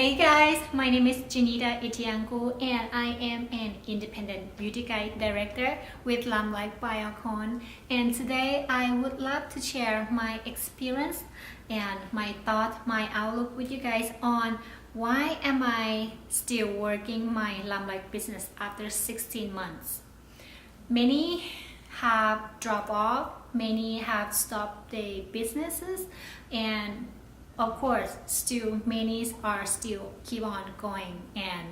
Hey guys, my name is Itthi-angkul and I am an independent beauty guide director with Limelight and today I would love to share my experience and my thought, my outlook with you guys on why am I still working my Limelight business after 16 months. Many have dropped off, many have stopped their businesses, and of course still many are still keep on going and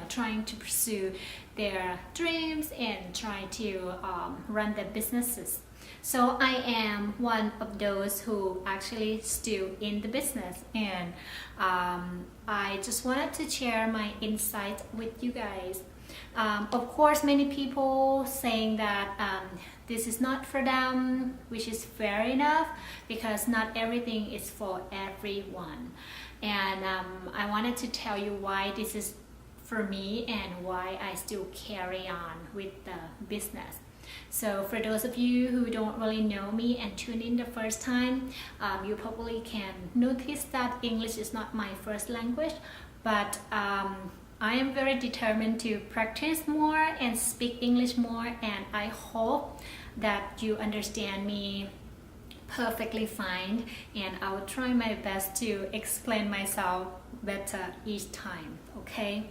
trying to pursue their dreams and try to run their businesses. So I am one of those who actually still in the business, and I just wanted to share my insight with you guys. Of course, many people saying that this is not for them, which is fair enough because not everything is for everyone. And I wanted to tell you why this is for me and why I still carry on with the business. So for those of you who don't really know me and tune in the first time, you probably can notice that English is not my first language, but I am very determined to practice more and speak English more, and I hope that you understand me perfectly fine, and I will try my best to explain myself better each time, okay?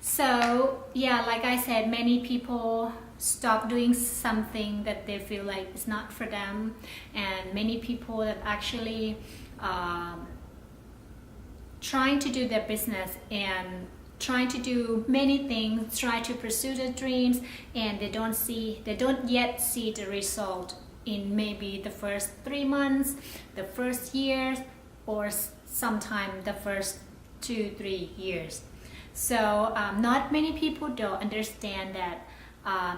So yeah, like I said, many people stop doing something that they feel like it's not for them, and many people that actually trying to do their business and trying to do many things, try to pursue their dreams, and they don't yet see the result in maybe the first 3 months, the first year, or sometime the first 2-3 years. So not many people don't understand that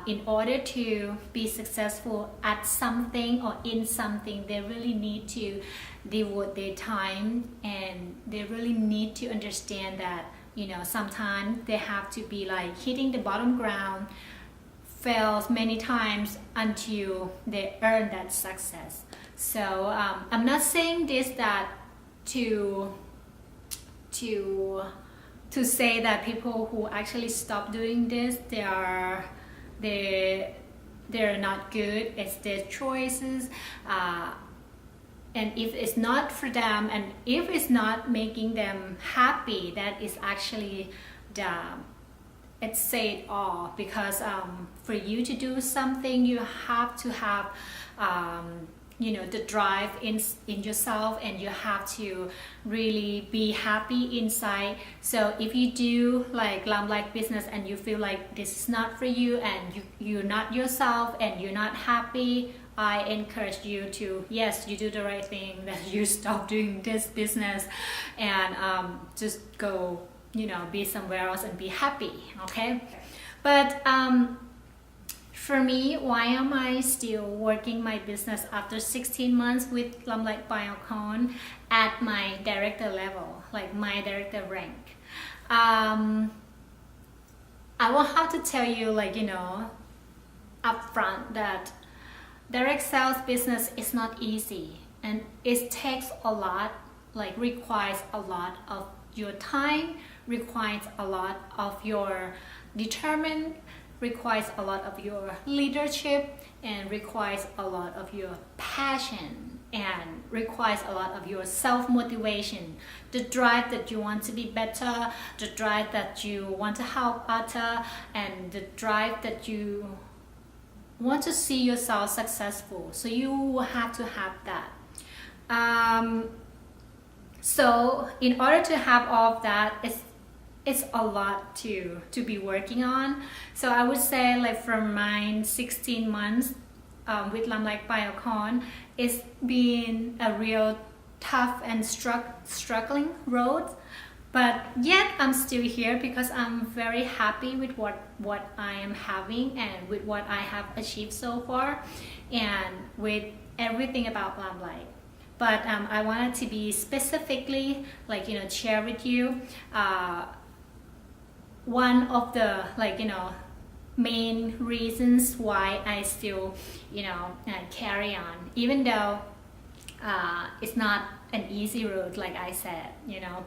in order to be successful at something or in something, they really need to devote their time, and they really need to understand that sometimes they have to be like hitting the bottom ground, fails many times until they earn that success. So I'm not saying this that to say that people who actually stop doing this, they're not good. It's their choices. And if it's not for them, and if it's not making them happy, that is actually it's say it all. Because for you to do something, you have to have the drive in yourself, and you have to really be happy inside. So if you do like Limelight business and you feel like this is not for you, and you're not yourself and you're not happy, I encourage you to, yes, you do the right thing, that you stop doing this business and just go, be somewhere else and be happy, okay? But for me, why am I still working my business after 16 months with Limelight at my director level, like my director rank? I will have to tell you, upfront that direct sales business is not easy, and it takes a lot, requires a lot of your time, requires a lot of your determination, requires a lot of your leadership, and requires a lot of your passion, and requires a lot of your self-motivation, the drive that you want to be better, the drive that you want to help others, and the drive that you want to see yourself successful. So you have to have that. So in order to have all of that, it's a lot to be working on. So I would say, like, from my 16 months with Limelight it's been a real tough and struggling road. But yet I'm still here because I'm very happy with what I am having and with what I have achieved so far, and with everything about Limelight. But I wanted to be specifically, share with you one of the main reasons why I still carry on, even though it's not an easy road, like I said,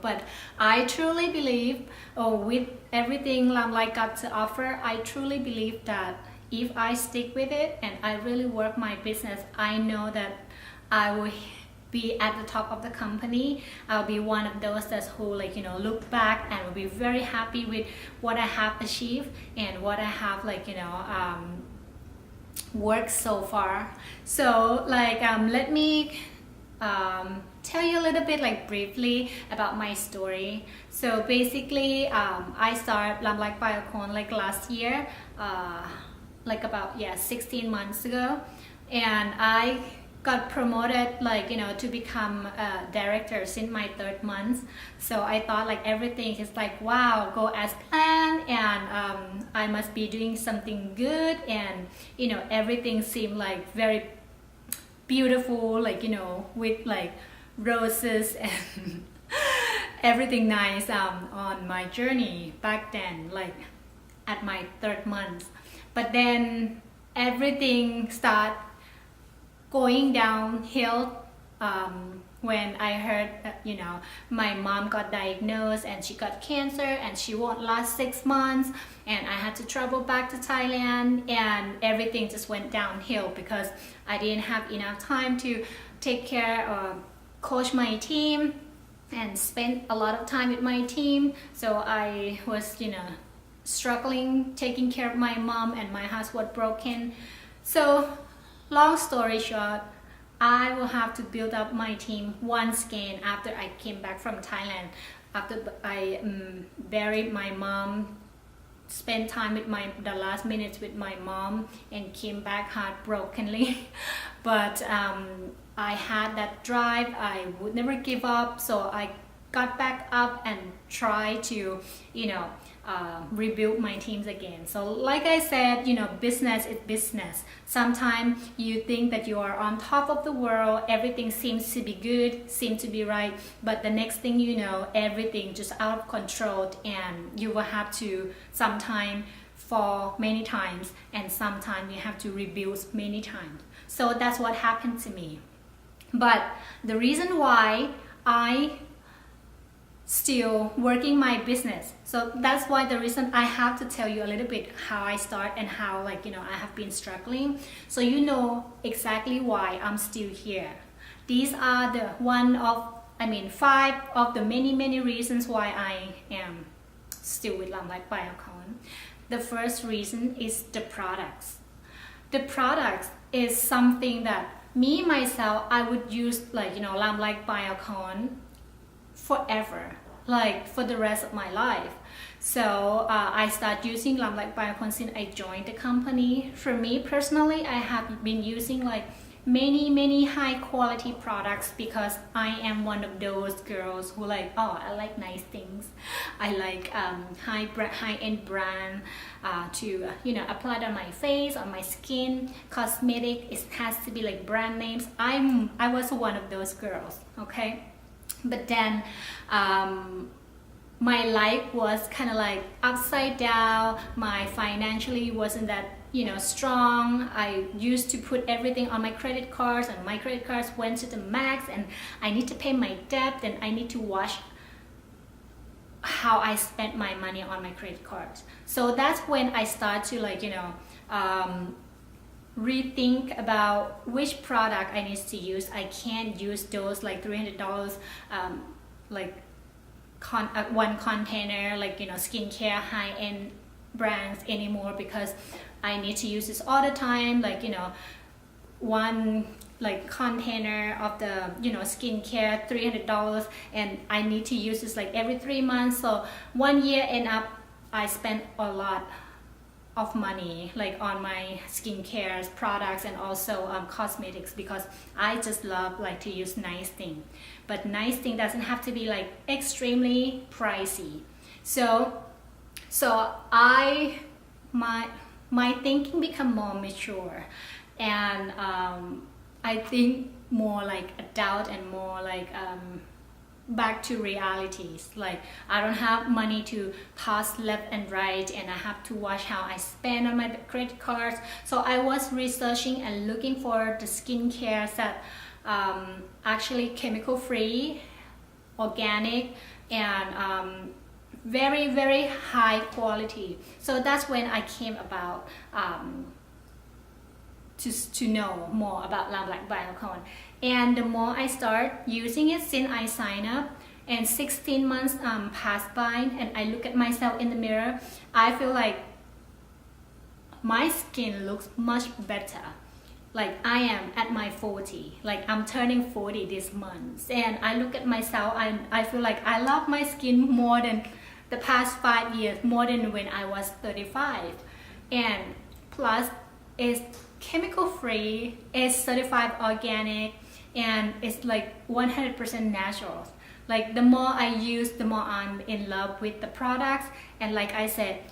but I truly believe, with everything Limelight got to offer, I truly believe that if I stick with it and I really work my business, I know that I will be at the top of the company. I'll be one of those that who look back and will be very happy with what I have achieved and what I have worked so far. So let me tell you a little bit briefly about my story. So basically I started Limelight Biocon last year, about 16 months ago, and I got promoted to become a director since my 3rd month. So I thought everything is wow, go as planned, and I must be doing something good, and everything seemed very beautiful, with roses and everything nice on my journey back then, at my 3rd month. But then everything started going downhill when I heard my mom got diagnosed and she got cancer and she won't last 6 months, and I had to travel back to Thailand, and everything just went downhill because I didn't have enough time to take care or coach my team and spend a lot of time with my team. So I was struggling taking care of my mom, and my house was broken. So long story short, I will have to build up my team once again after I came back from Thailand. After I buried my mom, spent time with the last minutes with my mom, and came back heartbrokenly. But I had that drive. I would never give up. So I got back up and tried to rebuild my teams again. So like I said, business is business. Sometimes you think that you are on top of the world, everything seems to be good, seems to be right, but the next thing you know, everything just out of control, and you will have to sometimes fall many times, and sometimes you have to rebuild many times. So that's what happened to me. But the reason why I still working my business, so that's why the reason I have to tell you a little bit how I start and how I have been struggling, so exactly why I'm still here. These are the 5 of the many reasons why I am still with Limelight Biocon. The first reason is the products. The products is something that myself I would use Limelight Biocon forever, for the rest of my life. So I started using Limelight Biocon since I joined the company. For me personally, I have been using many high quality products because I am one of those girls who I like nice things. I like high-end brand to apply it on my face, on my skin. Cosmetic, it has to be brand names. I was one of those girls, okay? But then my life was kind of upside down. My financially wasn't that strong. I used to put everything on my credit cards, and my credit cards went to the max, and I need to pay my debt, and I need to watch how I spent my money on my credit cards. So that's when I start to rethink about which product I need to use. I can't use those $300 one container skincare high-end brands anymore, because I need to use this all the time, one container of the skincare $300, and I need to use this every 3 months. So 1 year end up I spent a lot of money on my skincare products and also cosmetics, because I just love to use nice thing. But nice thing doesn't have to be extremely pricey. So my thinking become more mature, and I think more adult and more back to realities. I don't have money to toss left and right, and I have to watch how I spend on my credit cards. So I was researching and looking for the skincare that actually chemical free, organic, and very high quality. So that's when I came about to know more about Limelight Biocon. And the more I start using it since I signed up, and 16 months passed by, and I look at myself in the mirror, I feel like my skin looks much better. Like I am at my 40, like I'm turning 40 this month, and I look at myself and I feel like I love my skin more than the past 5 years, more than when I was 35. And plus it's chemical free, it's certified organic, and it's like 100% natural. Like the more I use, the more I'm in love with the products. And like I said,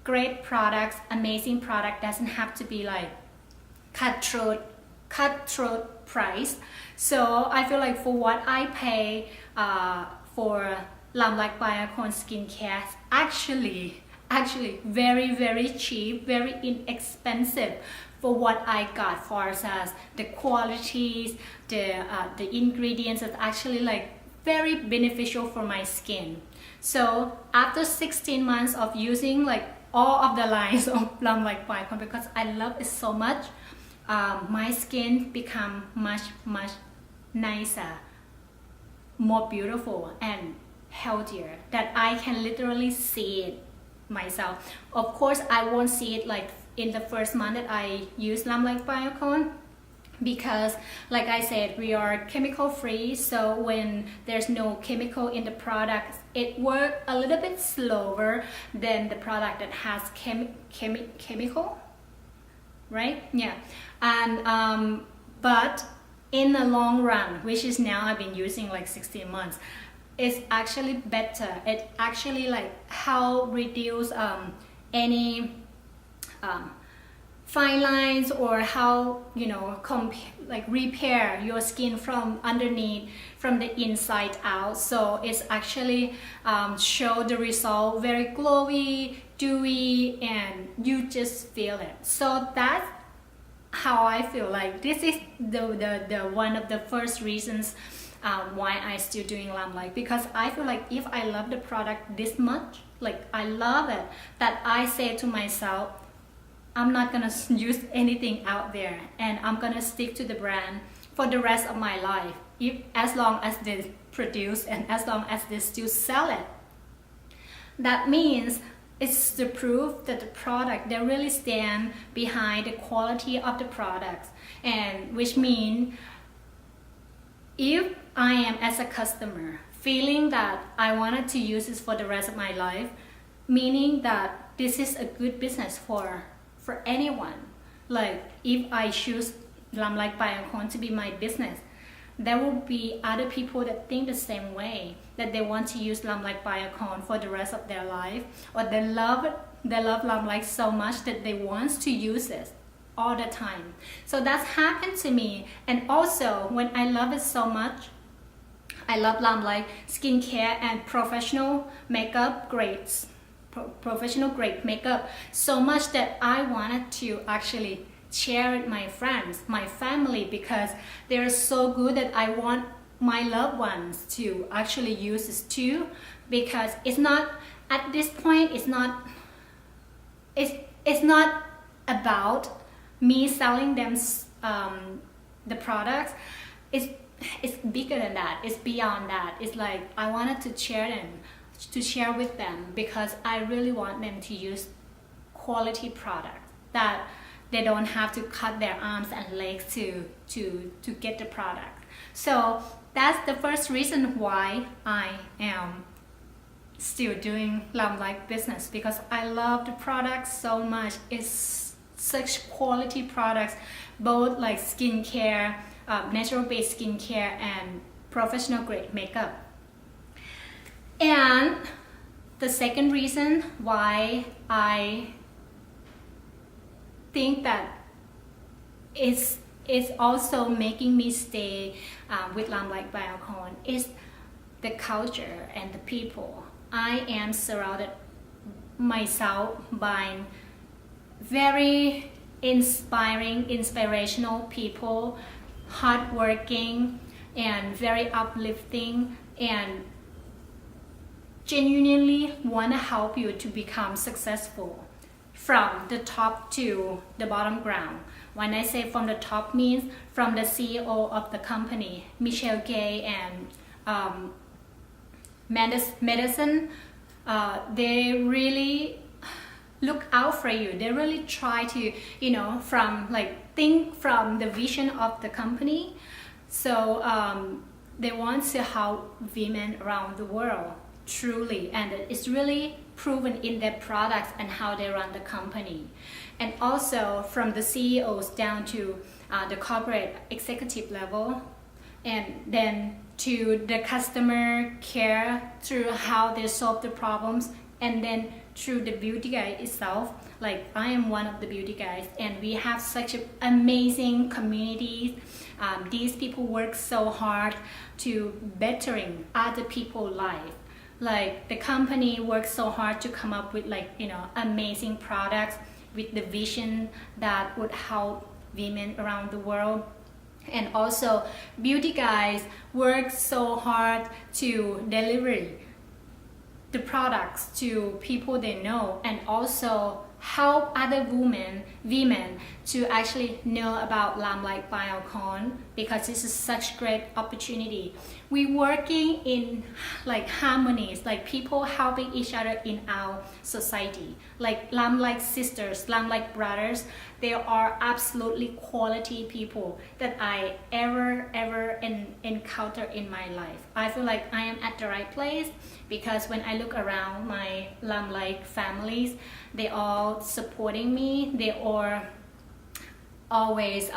great products, amazing product, doesn't have to be like cutthroat price. So I feel like for what I pay for Limelight Biocon skincare, actually very cheap, very inexpensive for what I got, for as the qualities, the ingredients is actually like very beneficial for my skin. So after 16 months of using like all of the lines of Limelight Biocon, because I love it so much, my skin become much nicer, more beautiful and healthier, that I can literally see it myself. Of course I won't see it like in the first month that I use Limelight Biocon, because like I said, we are chemical free, so when there's no chemical in the product, it works a little bit slower than the product that has chemical, right? Yeah. And but in the long run, which is now I've been using like 16 months, it's actually better. It actually like help reduce any fine lines, or how, you know, like repair your skin from underneath, from the inside out. So it's actually show the result very glowy, dewy, and you just feel it. So that's how I feel like this is the one of the first reasons why I still doing Limelight, because I feel like if I love the product this much, like I love it, that I say to myself, I'm not gonna use anything out there, and I'm gonna stick to the brand for the rest of my life, as long as they produce and as long as they still sell it. That means it's the proof that the product, they really stand behind the quality of the products, and which means if I am as a customer feeling that I wanted to use this for the rest of my life, meaning that this is a good business for anyone. Like if I choose Limelight Biocon to be my business, there will be other people that think the same way, that they want to use Limelight Biocon for the rest of their life, or they love Limelight so much that they want to use it all the time. So that's happened to me. And also when I love it so much, I love Limelight skincare and professional makeup grades, professional grade makeup, so much that I wanted to actually share with my friends, my family, because they're so good that I want my loved ones to actually use this too. Because it's not, at this point, it's not about me selling them the products. It's bigger than that. It's beyond that. It's like I wanted to share with them, because I really want them to use quality products, that they don't have to cut their arms and legs to get the product. So that's the first reason why I am still doing Limelight business, because I love the products so much. It's such quality products, both like skincare, natural based skincare, and professional grade makeup. And the second reason why I think that it's also making me stay with Limelight Biocon is the culture and the people. I am surrounded myself by very inspirational people, hardworking and very uplifting and genuinely want to help you to become successful from the top to the bottom ground. When I say from the top means from the CEO of the company, Michelle Gay and Madison, they really look out for you. They really try to, think from the vision of the company. So they want to help women around the world, truly, and it's really proven in their products and how they run the company. And also from the CEOs down to the corporate executive level, and then to the customer care through how they solve the problems, and then through the beauty guide itself. Like I am one of the beauty guides, and we have such an amazing community. These people work so hard to bettering other people's life. Like the company works so hard to come up with amazing products with the vision that would help women around the world. And also beauty guys work so hard to deliver the products to people they know, and also help other women to actually know about Limelight Biocon, because this is such great opportunity. We working in harmonies, like people helping each other in our society, like Limelight sisters, Limelight brothers. They are absolutely quality people that I ever encounter in my life. I feel like I am at the right place, because when I look around my Limelight families, they all supporting me. They are always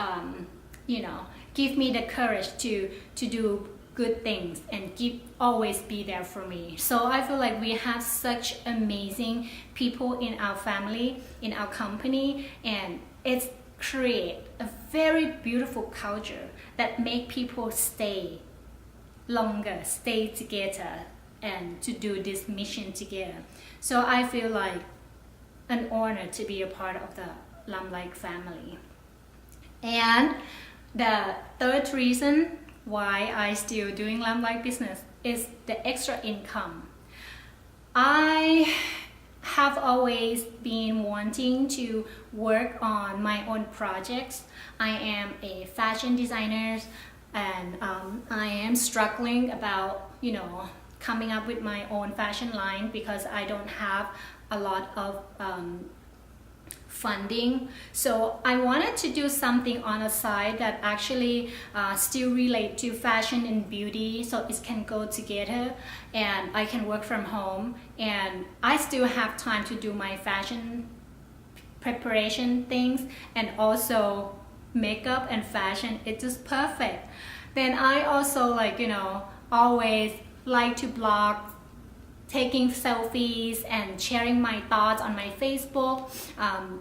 give me the courage to do good things and always be there for me. So I feel like we have such amazing people in our family, in our company, and it's create a very beautiful culture that make people stay longer, stay together, and to do this mission together. So I feel like an honor to be a part of the Limelight family. And the third reason why I still doing Limelight business is the extra income. I have always been wanting to work on my own projects. I am a fashion designer, and I am struggling about coming up with my own fashion line, because I don't have a lot of funding. So I wanted to do something on the side that actually still relate to fashion and beauty, so it can go together, and I can work from home, and I still have time to do my fashion preparation things, and also makeup and fashion. It's just perfect. Then I also always like to blog, taking selfies and sharing my thoughts on my Facebook,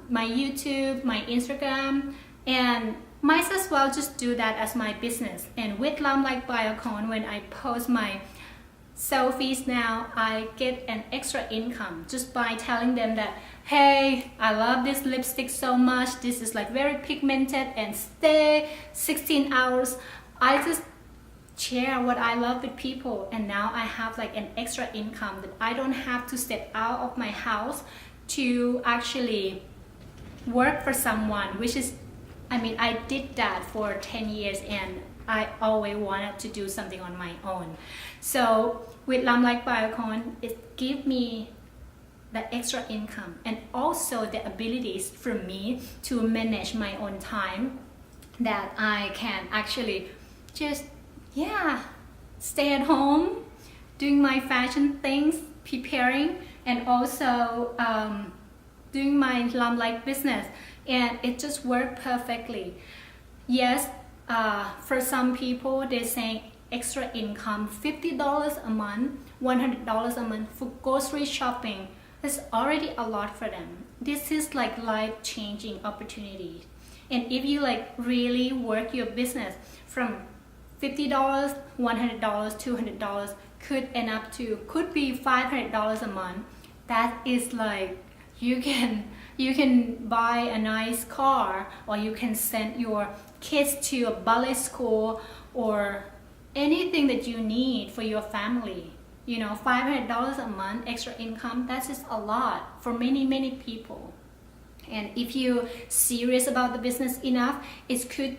my YouTube, my Instagram, and might as well just do that as my business. And with Limelight Biocon, when I post my selfies now, I get an extra income just by telling them that, hey, I love this lipstick so much, this is very pigmented and stay 16 hours. I just share what I love with people, and now I have an extra income that I don't have to step out of my house to actually work for someone, which is, I did that for 10 years, and I always wanted to do something on my own. So with Limelight Biocon, it gives me the extra income and also the abilities for me to manage my own time, that I can actually just stay at home doing my fashion things, preparing, and also doing my Limelight business, and it just worked perfectly. Yes, for some people they're saying extra income, $50 a month, $100 a month for grocery shopping is already a lot for them. This is life-changing opportunity. And if you really work your business from $50, $100, $200, could be $500 a month. That is you You can buy a nice car, or you can send your kids to a ballet school, or anything that you need for your family. $500 a month extra income, that's just a lot for many people. And if you're serious about the business enough, it could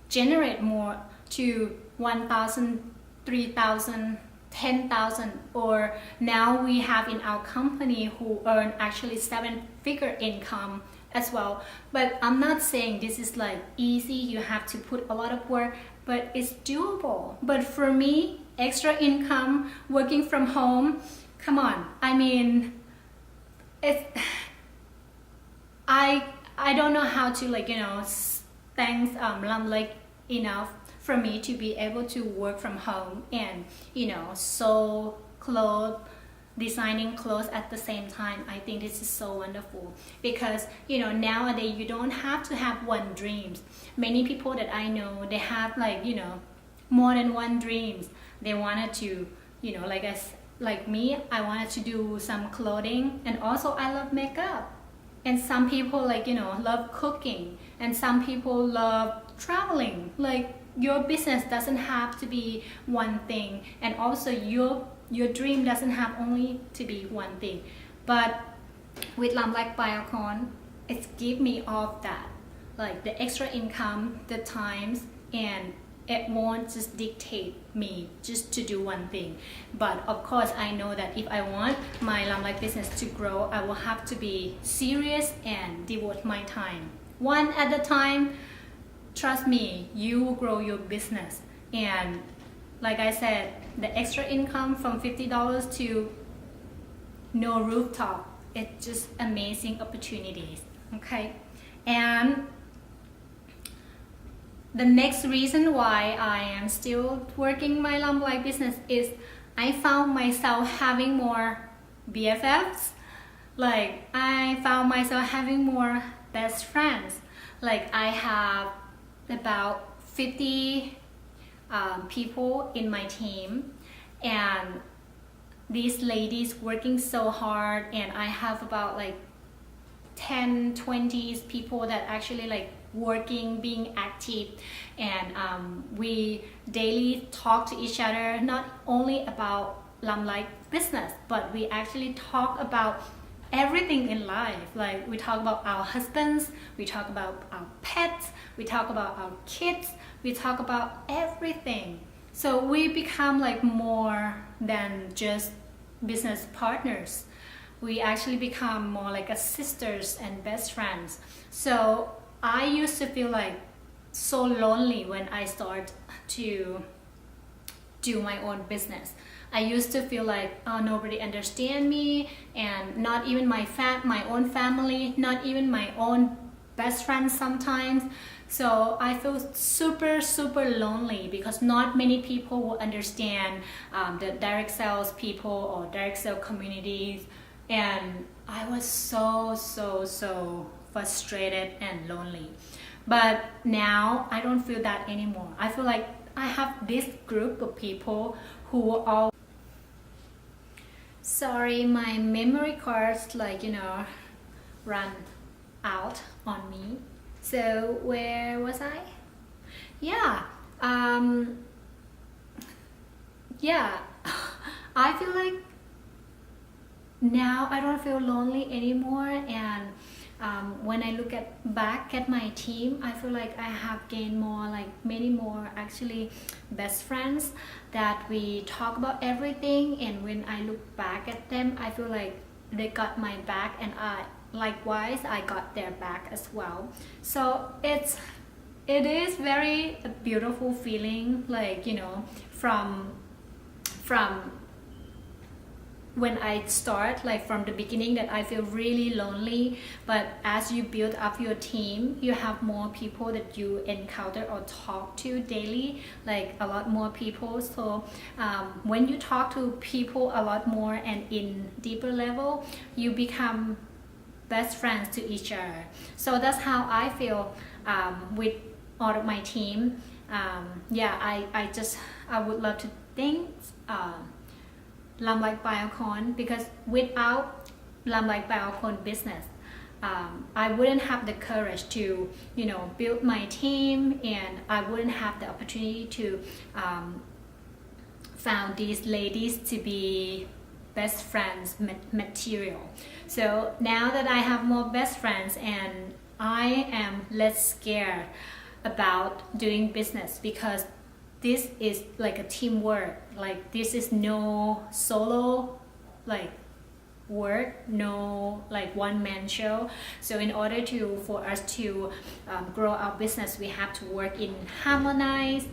generate more to 1,000, 3,000, 10,000, or now we have in our company who earn actually 7-figure income as well. But I'm not saying this is like easy, you have to put a lot of work, but it's doable. But for me, extra income, working from home, come on, I mean, I don't know how to thanks Limelight enough for me to be able to work from home and sew clothes, designing clothes at the same time. I think this is so wonderful because nowadays you don't have to have one dream. Many people that I know, they have more than one dreams. They wanted to like me, I wanted to do some clothing, and also I love makeup. And some people love cooking, and some people love traveling. Your business doesn't have to be one thing, and also your dream doesn't have only to be one thing. But with Limelight Biocon, it's give me all of that, the extra income, the times, and it won't just dictate me just to do one thing. But of course, I know that if I want my Limelight business to grow, I will have to be serious and devote my time one at a time. Trust me, you will grow your business. And like I said, the extra income from $50 to no rooftop, it's just amazing opportunities. Okay, and the next reason why I am still working my Limelight business is I found myself having more BFFs. I found myself having more best friends. I have about 50 people in my team, and these ladies working so hard, and I have about 10, 20 people that actually working, being active, and we daily talk to each other, not only about Limelight business, but we actually talk about everything in life. We talk about our husbands, we talk about our pets, we talk about our kids, we talk about everything. So we become more than just business partners. We actually become more like a sisters and best friends. So I used to feel so lonely when I start to do my own business. I used to feel nobody understand me, and not even my own family, not even my own best friends sometimes. So I feel super lonely because not many people will understand the direct sales people or direct sale communities, and I was so frustrated and lonely. But now I don't feel that anymore. I feel like I have this group of people who all sorry, my memory cards run out on me. So where was I? Yeah, I feel like now I don't feel lonely anymore, and when I look back at my team, I feel like I have gained more, many more actually best friends that we talk about everything. And when I look back at them, I feel like they got my back, and likewise I got their back as well. So it is very a beautiful feeling, from when I start, from the beginning, that I feel really lonely. But as you build up your team, you have more people that you encounter or talk to daily, a lot more people. So when you talk to people a lot more and in deeper level, you become best friends to each other. So that's how I feel with all of my team. I would love to thank Limelight Biocon, because without Limelight Biocon business, I wouldn't have the courage to build my team, and I wouldn't have the opportunity to found these ladies to be best friends material. So now that I have more best friends, and I am less scared about doing business, because this is like a teamwork. Like, this is no solo like work, no like one-man show. So in order for us to grow our business, we have to work in harmony,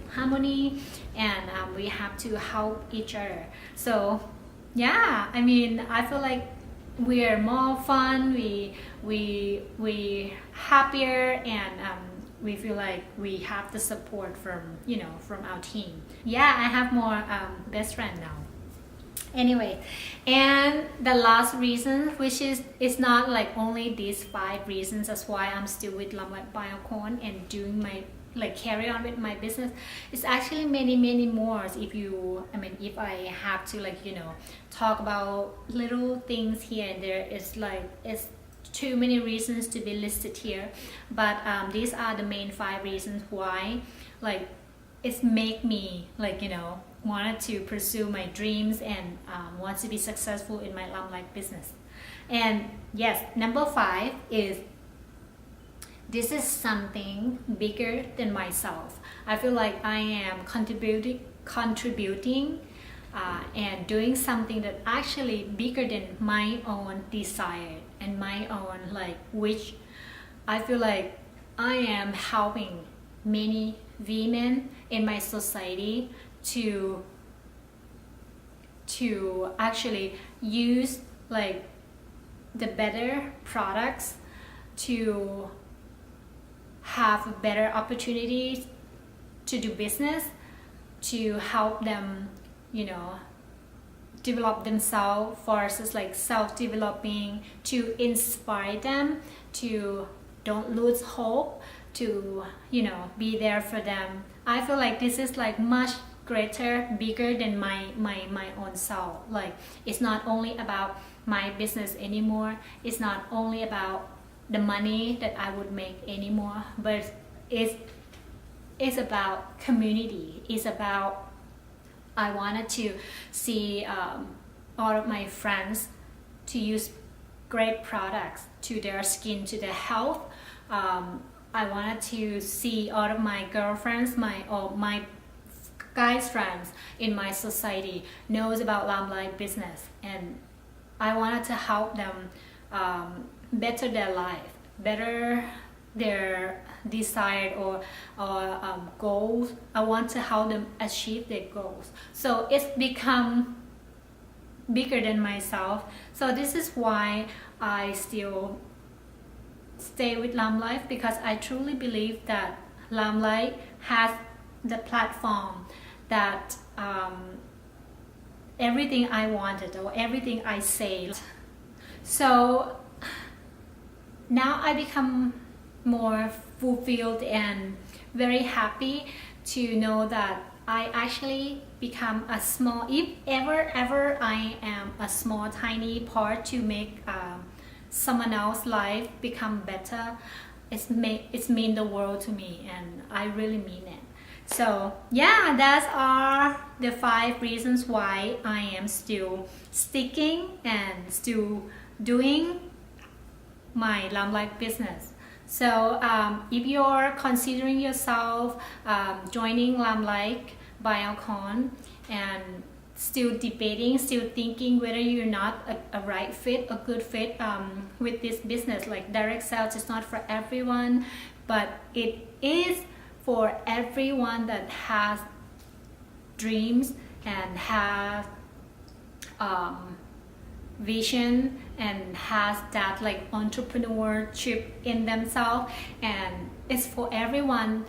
and we have to help each other. So yeah, I mean, I feel like we are more fun, we happier, and we feel like we have the support from our team. Yeah, I have more best friend now. Anyway, and the last reason, which is it's not like only these 5 reasons as why I'm still with Limelight Biocon and doing my carry on with my business. It's actually many more. If I have to talk about little things here and there, it's too many reasons to be listed here. But these are the main 5 reasons why it's make me wanted to pursue my dreams and want to be successful in my Limelight business. And yes, number 5 is this is something bigger than myself. I feel like I am contributing and doing something that actually bigger than my own desire and my own which I feel like I am helping many women in my society to actually use the better products, to have better opportunities to do business, to help them develop themselves versus self-developing, to inspire them to don't lose hope, to be there for them. I feel like this is much greater, bigger than my own self. It's not only about my business anymore, it's not only about the money that I would make anymore, but it's about community. It's about I wanted to see all of my friends to use great products to their skin, to their health. I wanted to see all of my girlfriends, my guys friends in my society knows about Limelight business, and I wanted to help them better their life, better their desired or goals. I want to help them achieve their goals. So it's become bigger than myself. So this is why I still stay with Limelight, because I truly believe that Limelight has the platform that everything I wanted or everything I say. So now I become more fulfilled and very happy to know that I actually become a small, if ever I am a small tiny part to make someone else's life become better. It's mean the world to me, and I really mean it. So yeah, that are the 5 reasons why I am still sticking and still doing my Limelight business. So if you're considering yourself joining Limelight Biocon and still debating, still thinking whether you're not a right fit, a good fit with this business, direct sales is not for everyone, but it is for everyone that has dreams and has vision and has that entrepreneurship in themselves. And it's for everyone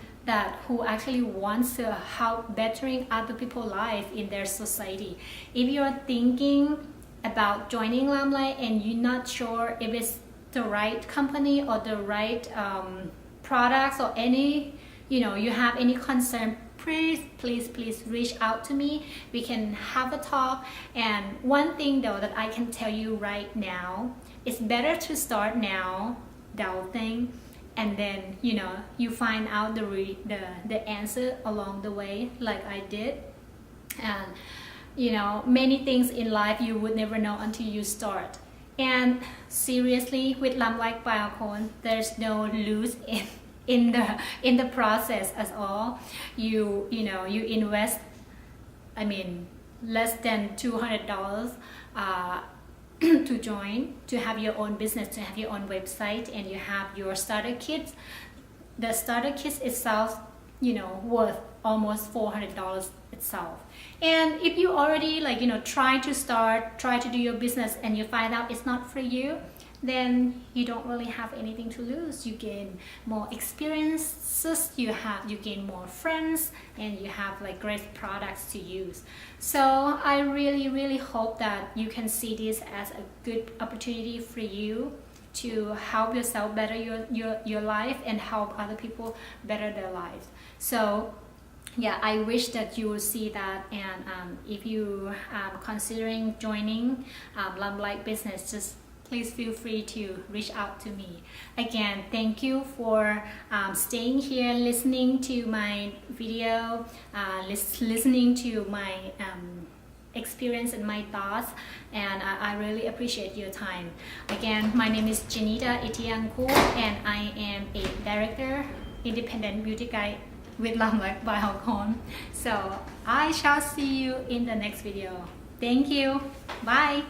who actually wants to help bettering other people's life in their society. If you're thinking about joining Limelight and you're not sure if it's the right company or the right products or any you have any concern, please reach out to me. We can have a talk. And one thing though that I can tell you right now, it's better to start now doubting, and then you find out the answer along the way, like I did. And many things in life you would never know until you start. And seriously, with Limelight Biocon, there's no lose in the process at all. You invest, less than $200 to join, to have your own business, to have your own website, and you have your starter kits. The starter kit itself, worth almost $400 itself. And if you already try to do your business and you find out it's not for you, then you don't really have anything to lose. You gain more experiences, you gain more friends, and you have great products to use. So I really hope that you can see this as a good opportunity for you to help yourself better your life and help other people better their lives. So yeah, I wish that you will see that. And if you are considering joining Limelight business, just please feel free to reach out to me. Again, thank you for staying here, listening to my video, listening to my experience and my thoughts, and I really appreciate your time. Again, my name is Janita Itthi-angkul, and I am a director, independent beauty guide with Limelight Biocon. So I shall see you in the next video. Thank you. Bye.